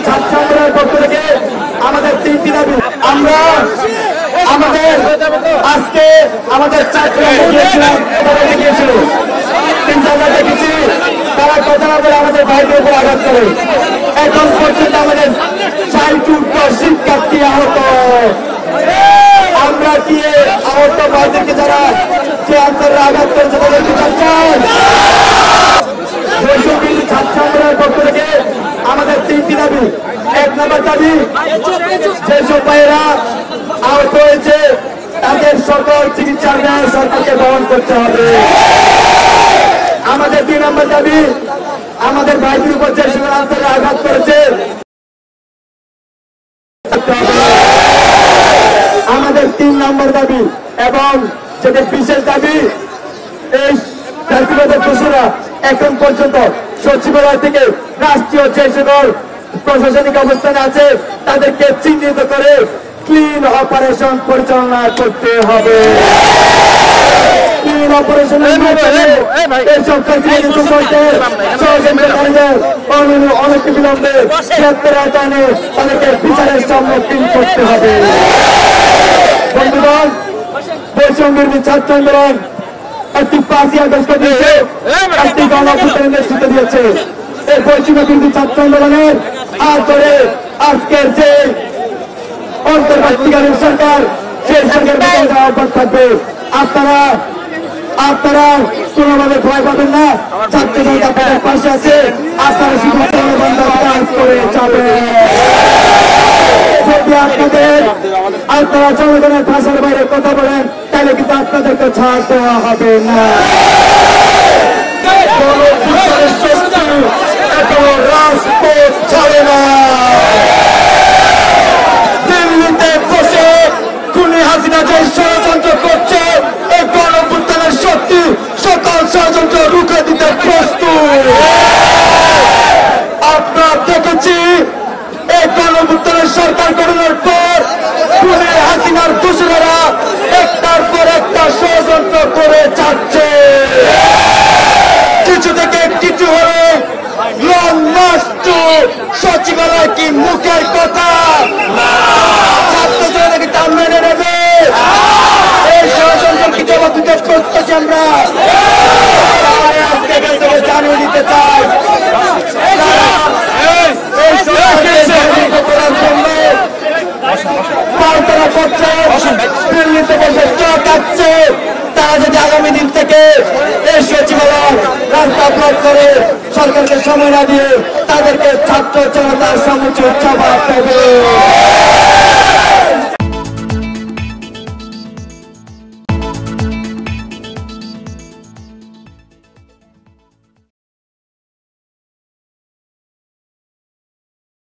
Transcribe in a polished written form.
ছাত্র আন্দোলনের পক্ষ থেকে আমাদের 3টি দাবি। আমরা আমাদের আজকে আমাদের ছাত্ররা গিয়েছিলাম, কিন্তু আমরা দেখেছি তারা কথা না বলে আমাদের ভাইদের উপর আঘাত করে। এখন পর্যন্ত আমাদের 60 শিক্ষার্থী আহত। আমরা কি আহত ভাইদেরকে যারা যে আন্দোলনে আঘাত করেছে তাদের বিচার চাই। ছাত্র আন্দোলনের পক্ষ থেকে আমাদের 3টি দাবি। 1 নম্বর দাবি, যেসব ভাইয়েরা আহত হয়েছে তাদের সকল চিকিৎসার ব্যয় সরকারকে বহন করতে হবে। আমাদের 2 নম্বর দাবি, আমাদের ভাইদের উপর যে সকল আন্দোলনে আঘাত করেছে আমাদের 3 নম্বর দাবি এবং যেটি বিশেষ দাবি, এই জাতীয়তাবাদের দোষরা এখন পর্যন্ত সচিবালয় থেকে রাষ্ট্রীয় যে সকল প্রশাসনিক অবস্থানে আছে তাদেরকে চিহ্নিত করে ক্লিন অপারেশন পরিচালনা করতে হবে। ক্লিন অপারেশনের মাধ্যমে এইসব অনেক বিলম্বে গ্রেপ্তার আদায়ে তাদেরকে বিচারের সম্মুখীন করতে হবে। বন্ধুগণ, বৈষম্যবিরোধী ছাত্র আন্দোলন একটি 5ই আগস্ট দিয়েছে, একটি গণঅভ্যুত্থানের নেতৃত্ব দিয়েছে। এই বৈষম্যবিরোধী ছাত্র আন্দোলনের হাত ধরে আজকের যে অন্তর্বর্তীকালীন সরকার, সেই সরকারের অব্যাহত থাকবে। আপনারা কোনোভাবে ভয় পাবেন না, ছাত্রদল আপনাদের পাশে আছে। আপনারা শুধু কাজ করে যাবেন। যদি আপনারা জনগণের ভাষার বাইরে কথা বলেন তাহলে কিন্তু আপনাদেরকে ছাড় দেওয়া হবে না। রাজপথ ছাড়ে না। দিল্লিতে বসে খুনি হাসিনা যে ষড়যন্ত্র করছে, এই গণঅভ্যুত্থানের শক্তি সকল ষড়যন্ত্র রুখে দিতে প্রস্তুত। আমরা দেখেছি এই গণঅভ্যুত্থানের সরকার গঠনের পর খুনি হাসিনার দোষরেরা একটার পর একটা ষড়যন্ত্র করে যাচ্ছে। কিছু থেকে কিছু হলে সচিবালয় কি মুখের কথা? ছাত্ররা কি তা মেনে নেবে? এই ষড়যন্ত্র কি জবাব দিতে করতেছি আমরা? আজকে এখান থেকে জানিয়ে দিতে চাই, দিল্লিতে বসে চকাচ্ছে, তারা যদি আগামী দিন থেকে এই সচিবালয় রাস্তা ব্লক করে সরকারকে সময় না দিয়ে তাদেরকে ছাত্র জনতার সমুচিত জবাব দেবে।